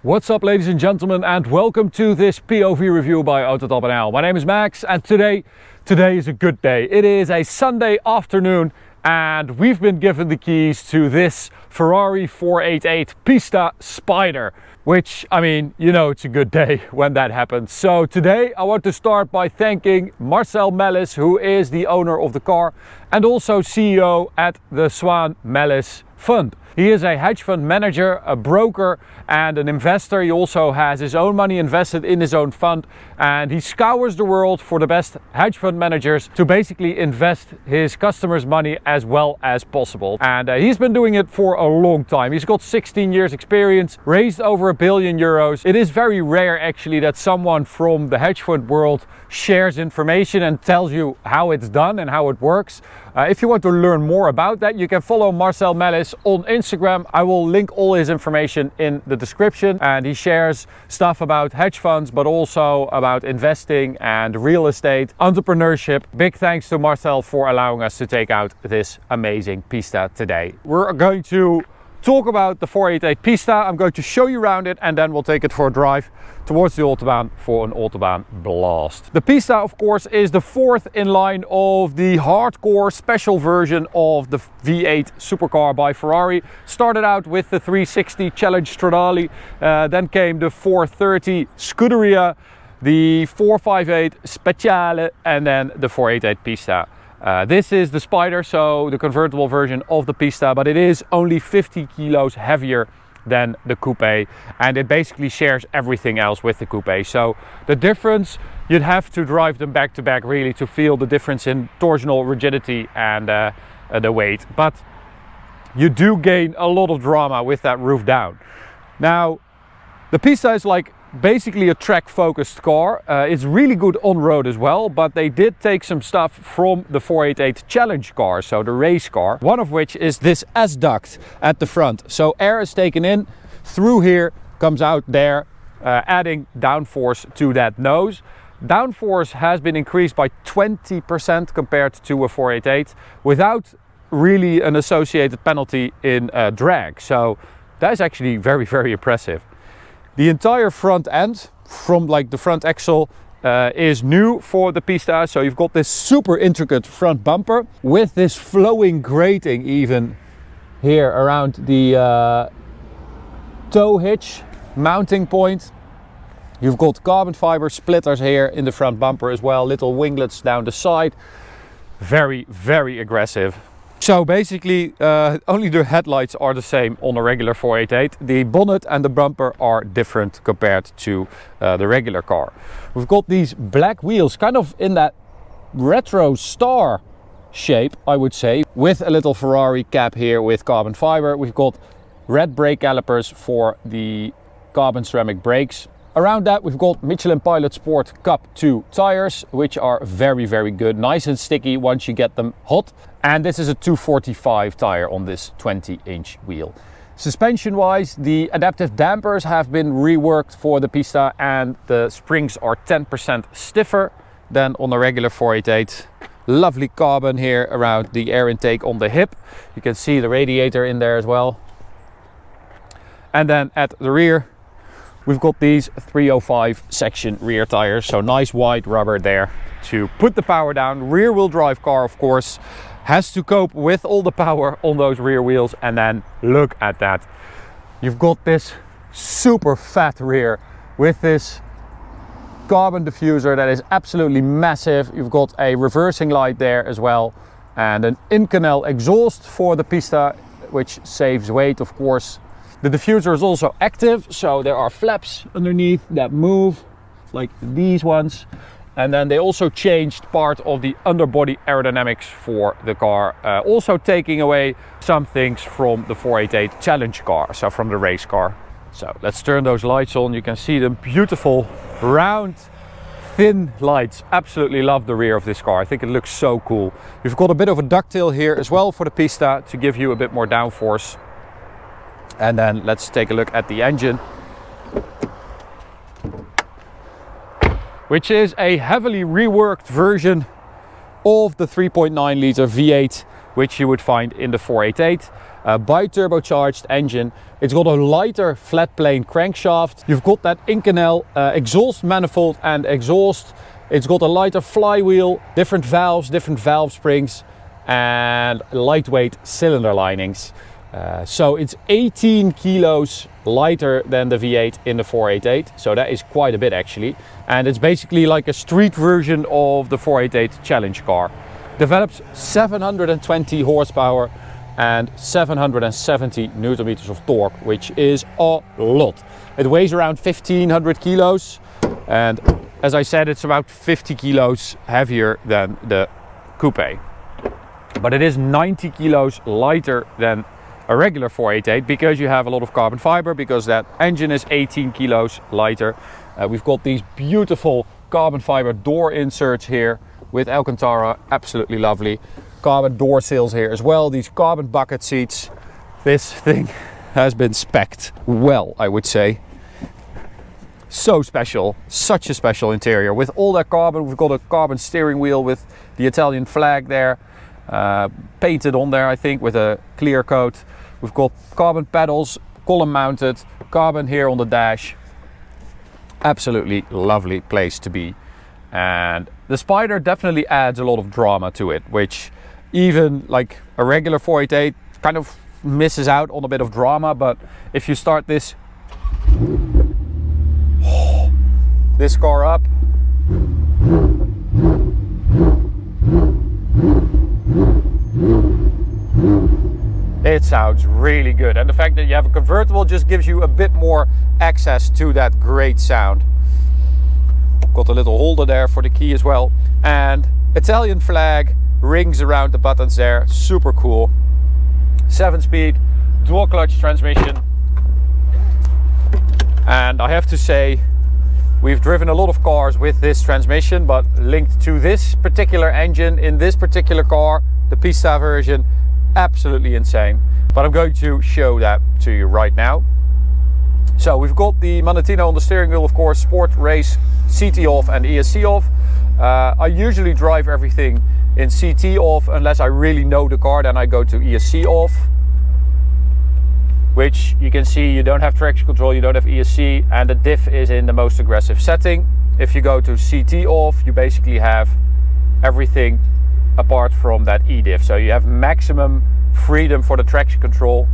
What's up, ladies and gentlemen, and welcome to this POV review by Autobahn. My name is Max, and today is a good day. It is a Sunday afternoon, and we've been given the keys to this Ferrari 488 PISTA Spider, which, I mean, you know it's a good day when that happens. So today I want to start by thanking Marcel Melis, who is the owner of the car and also CEO at the Swan Melis Fund. He is a hedge fund manager, a broker and an investor. He also has his own money invested in his own fund, and he scours the world for the best hedge fund managers to basically invest his customers' money as well as possible. And he's been doing it for a long time. He's got 16 years experience, raised over €1 billion. It is very rare actually that someone from the hedge fund world shares information and tells you how it's done and how it works. If you want to learn more about that, you can follow Marcel Melis on Instagram. I will link all his information in the description, and he shares stuff about hedge funds, but also about investing and real estate, entrepreneurship. Big thanks to Marcel for allowing us to take out this amazing Pista today. We're going to talk about the 488 Pista. I'm going to show you around it, and then we'll take it for a drive towards the Autobahn for an Autobahn blast. The Pista, of course, is the fourth in line of the hardcore special version of the V8 supercar by Ferrari. Started out with the 360 Challenge Stradale, then came the 430 Scuderia, the 458 Speciale, and then the 488 Pista. This is the Spider, so the convertible version of the Pista, but it is only 50 kilos heavier than the coupe, and it basically shares everything else with the coupe. So the difference, you'd have to drive them back to back really to feel the difference in torsional rigidity and the weight, but you do gain a lot of drama with that roof down. Now the Pista is like basically a track focused car. It's really good on road as well, but they did take some stuff from the 488 Challenge car, so the race car, one of which is this S-duct at the front. So air is taken in through here, comes out there, adding downforce to that nose. Downforce has been increased by 20% compared to a 488 without really an associated penalty in drag. So that is actually very, very impressive. The entire front end, from like the front axle, is new for the Pista. So you've got this super intricate front bumper with this flowing grating even here around the tow hitch mounting point. You've got carbon fiber splitters here in the front bumper as well, little winglets down the side. Very, very aggressive. So basically only the headlights are the same on a regular 488. The bonnet and the bumper are different compared to the regular car. We've got these black wheels, kind of in that retro star shape, I would say, with a little Ferrari cap here with carbon fiber. We've got red brake calipers for the carbon ceramic brakes. Around that we've got Michelin Pilot Sport Cup 2 tires, which are very, very good, nice and sticky once you get them hot. And this is a 245 tire on this 20-inch wheel. Suspension wise, the adaptive dampers have been reworked for the Pista, and the springs are 10% stiffer than on a regular 488. Lovely carbon here around the air intake on the hip. You can see the radiator in there as well. And then at the rear, we've got these 305 section rear tires, so nice wide rubber there to put the power down. Rear wheel drive car, of course, has to cope with all the power on those rear wheels. And then look at that. You've got this super fat rear with this carbon diffuser that is absolutely massive. You've got a reversing light there as well, and an in-canal exhaust for the Pista, which saves weight, of course. The diffuser is also active, so there are flaps underneath that move, like these ones. And then they also changed part of the underbody aerodynamics for the car, also taking away some things from the 488 Challenge car, so from the race car. So let's turn those lights on. You can see them, beautiful, round, thin lights. Absolutely love the rear of this car. I think it looks so cool. You've got a bit of a ducktail here as well for the Pista to give you a bit more downforce. And then let's take a look at the engine, which is a heavily reworked version of the 3.9 liter V8 which you would find in the 488. Bi-turbocharged engine. It's got a lighter flat plane crankshaft. You've got that Inconel exhaust manifold and exhaust. It's got a lighter flywheel, different valve springs, and lightweight cylinder linings. So it's 18 kilos lighter than the V8 in the 488. So that is quite a bit actually. And it's basically like a street version of the 488 challenge car. Develops 720 horsepower and 770 newton meters of torque, which is a lot. It weighs around 1500 kilos, and as I said, it's about 50 kilos heavier than the coupe. But it is 90 kilos lighter than a regular 488 because you have a lot of carbon fiber, because that engine is 18 kilos lighter. We've got these beautiful carbon fiber door inserts here with Alcantara, absolutely lovely. Carbon door sills here as well, these carbon bucket seats. This thing has been spec'd well, I would say. So special, such a special interior. With all that carbon, we've got a carbon steering wheel with the Italian flag there, painted on there I think with a clear coat. We've got carbon pedals, column mounted, carbon here on the dash. Absolutely lovely place to be. And the Spider definitely adds a lot of drama to it, which even like a regular 488 kind of misses out on a bit of drama. But if you start this car up, it sounds really good. And the fact that you have a convertible just gives you a bit more access to that great sound. Got a little holder there for the key as well, and Italian flag rings around the buttons there, super cool. 7-speed dual clutch transmission, and I have to say we've driven a lot of cars with this transmission, but linked to this particular engine in this particular car, the PISTA version, absolutely insane. But I'm going to show that to you right now. So we've got the Manettino on the steering wheel, of course, Sport, Race, CT off and ESC off. I usually drive everything in CT off unless I really know the car, then I go to ESC off. Which you can see you don't have traction control, you don't have ESC, and the diff is in the most aggressive setting. If you go to CT off, you basically have everything apart from that E-diff. So you have maximum freedom for the traction control.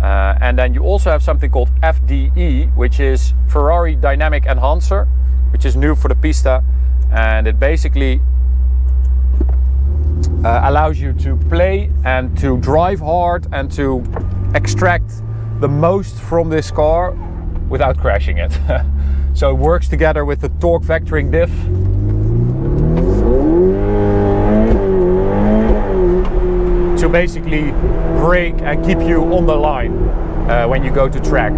And then you also have something called FDE, which is Ferrari Dynamic Enhancer, which is new for the Pista, and it basically allows you to play and to drive hard and to extract the most from this car without crashing it. So it works together with the torque vectoring diff. To basically brake and keep you on the line when you go to track.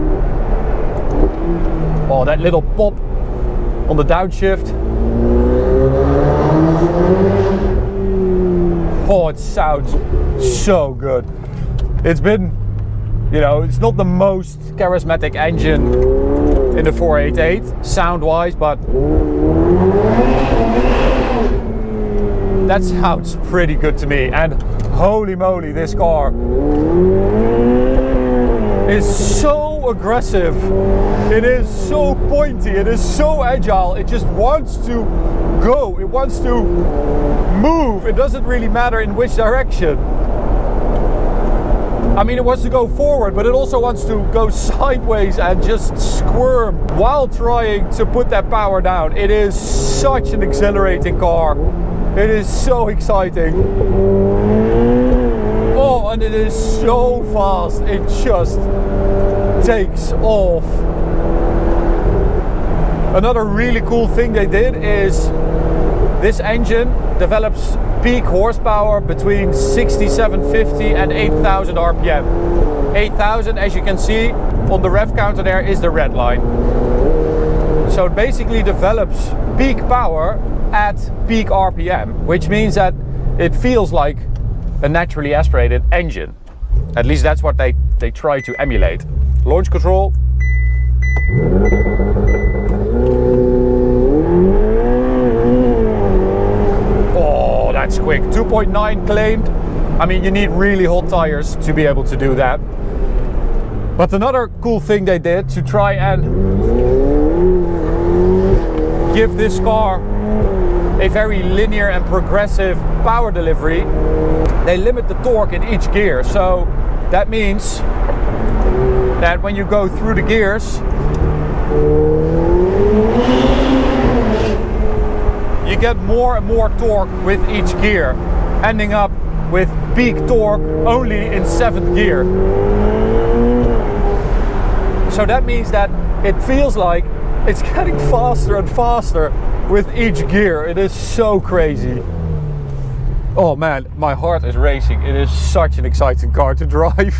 Oh, that little pop on the downshift. Oh, it sounds so good. It's been, you know, it's not the most charismatic engine in the 488 sound wise, but that sounds pretty good to me. And holy moly, this car is so aggressive. It is so pointy, it is so agile. It just wants to go, it wants to move. It doesn't really matter in which direction. I mean, it wants to go forward, but it also wants to go sideways and just squirm while trying to put that power down. It is such an exhilarating car. It is so exciting. Oh, and it is so fast. It just takes off. Another really cool thing they did is this engine develops peak horsepower between 6750 and 8000 RPM. 8000, as you can see on the rev counter there, is the red line. So it basically develops peak power at peak RPM, which means that it feels like a naturally aspirated engine. At least that's what they try to emulate. Launch control. Oh, that's quick. 2.9 claimed, I mean, you need really hot tires to be able to do that. But another cool thing they did to try and give this car a very linear and progressive power delivery, they limit the torque in each gear. So that means that when you go through the gears, you get more and more torque with each gear, ending up with peak torque only in 7th gear. So that means that it feels like it's getting faster and faster with each gear. It is so crazy. Oh man, my heart is racing. It is such an exciting car to drive.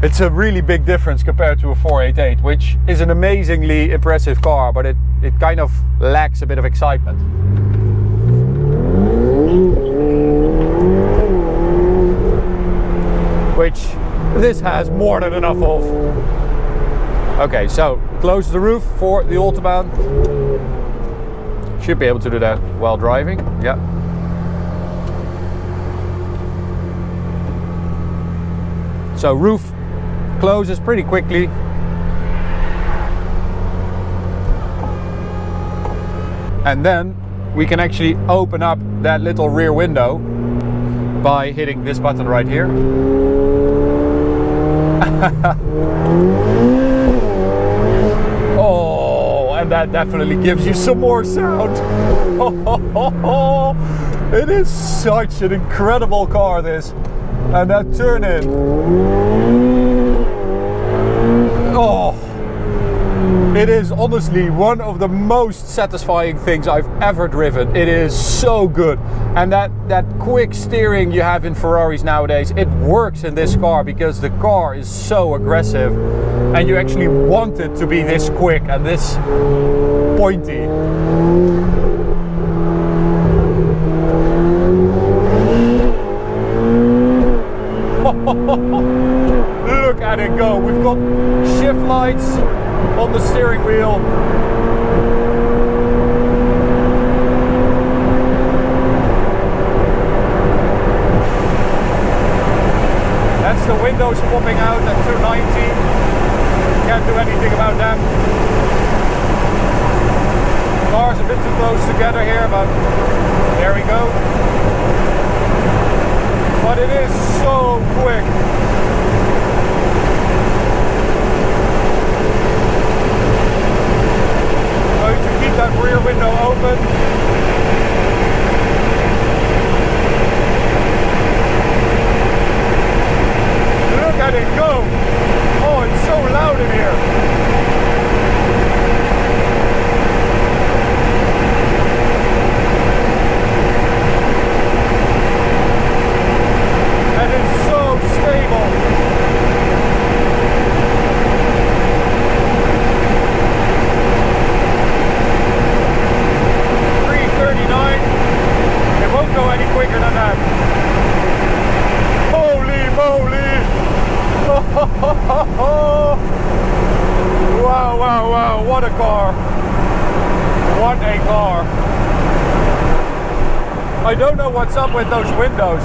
It's a really big difference compared to a 488, which is an amazingly impressive car, but it kind of lacks a bit of excitement. Which this has more than enough of. Okay, so close the roof for the Autobahn. Should be able to do that while driving, yeah. So roof closes pretty quickly. And then we can actually open up that little rear window by hitting this button right here. Oh, and that definitely gives you some more sound. It is such an incredible car, this. And that turn in. Oh, it is honestly one of the most satisfying things I've ever driven. It is so good. And that quick steering you have in Ferraris nowadays, it works in this car because the car is so aggressive and you actually want it to be this quick and this pointy. Look at it go. We've got shift lights on the steering wheel. That's the windows popping out at 290. Can't do anything about them. Cars a bit too close together here, but there we go. But it is so quick. Going to keep that rear window open. Look at it go. Oh, it's so loud in here. And it's so stable. It won't go any quicker than that. Holy moly! Wow, wow, wow, what a car. What a car. I don't know what's up with those windows.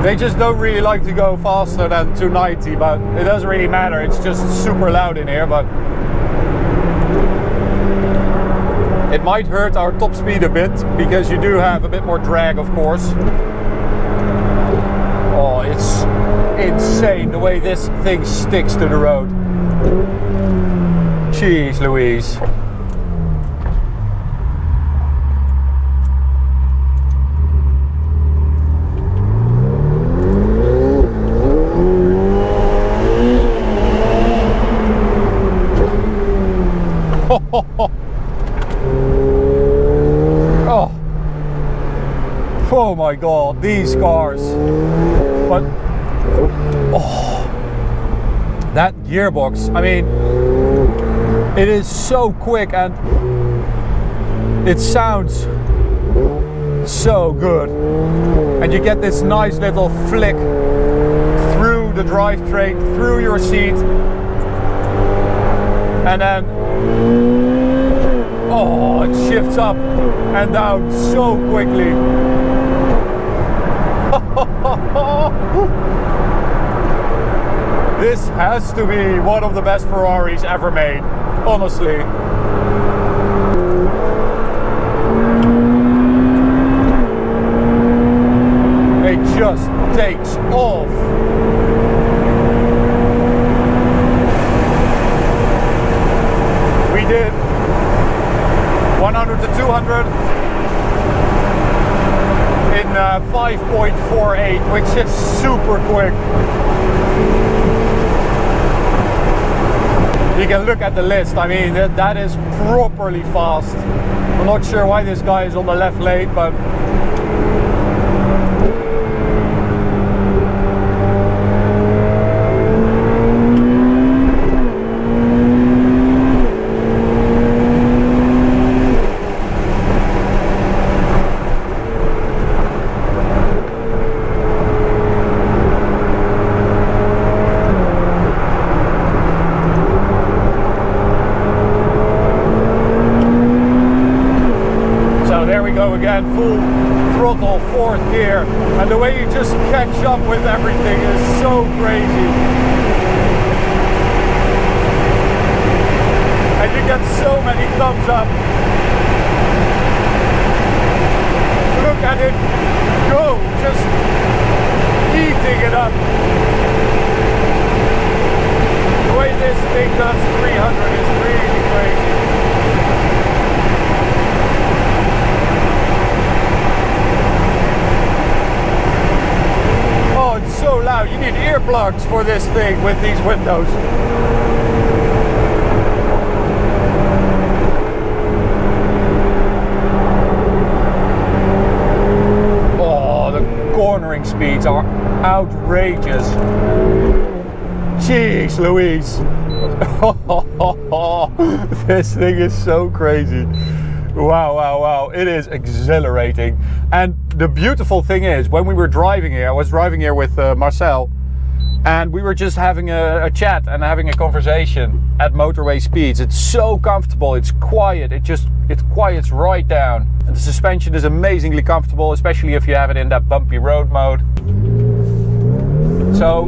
They just don't really like to go faster than 290, but it doesn't really matter. It's just super loud in here, but it might hurt our top speed a bit because you do have a bit more drag, of course. Oh, it's insane the way this thing sticks to the road. Jeez Louise. Oh my god, these cars. But oh, that gearbox, I mean, it is so quick and it sounds so good. And you get this nice little flick through the drivetrain, through your seat. And then Oh, it shifts up and down so quickly. This has to be one of the best Ferraris ever made, honestly. It just takes off. We did 100 to 200 in 5.48, which is super quick. You can look at the list. I mean, that is properly fast. I'm not sure why this guy is on the left lane, but again, full throttle, fourth gear, and the way you just catch up with everything is so crazy. And you get so many thumbs up. Look at it go, just eating it up. The way this thing does 300 is really crazy. So loud, you need earplugs for this thing with these windows. Oh, the cornering speeds are outrageous. Jeez Louise. This thing is so crazy. Wow, wow, wow. It is exhilarating. And the beautiful thing is, when we were driving here, I was driving here with Marcel, and we were just having a chat and having a conversation at motorway speeds. It's so comfortable, it's quiet, it quiets right down. And the suspension is amazingly comfortable, especially if you have it in that bumpy road mode. So,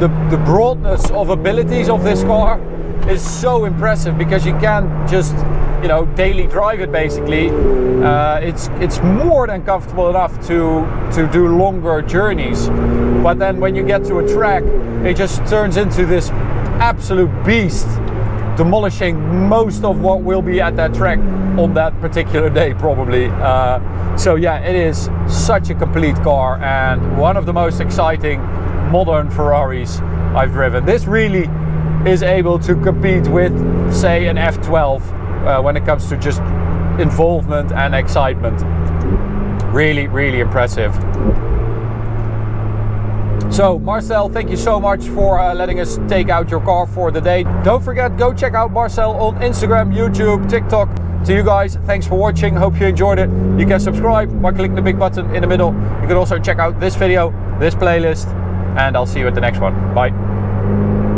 the broadness of abilities of this car is so impressive, because you can't just, you know, daily drive it basically. It's more than comfortable enough to do longer journeys, but then when you get to a track, it just turns into this absolute beast, demolishing most of what will be at that track on that particular day probably. So yeah, it is such a complete car and one of the most exciting modern Ferraris I've driven. This really is able to compete with, say, an F12 when it comes to just involvement and excitement. Really, really impressive. So Marcel, thank you so much for letting us take out your car for the day. Don't forget, go check out Marcel on Instagram, YouTube, TikTok. To you guys, thanks for watching, hope you enjoyed it. You can subscribe by clicking the big button in the middle. You can also check out this video, this playlist, and I'll see you at the next one. Bye.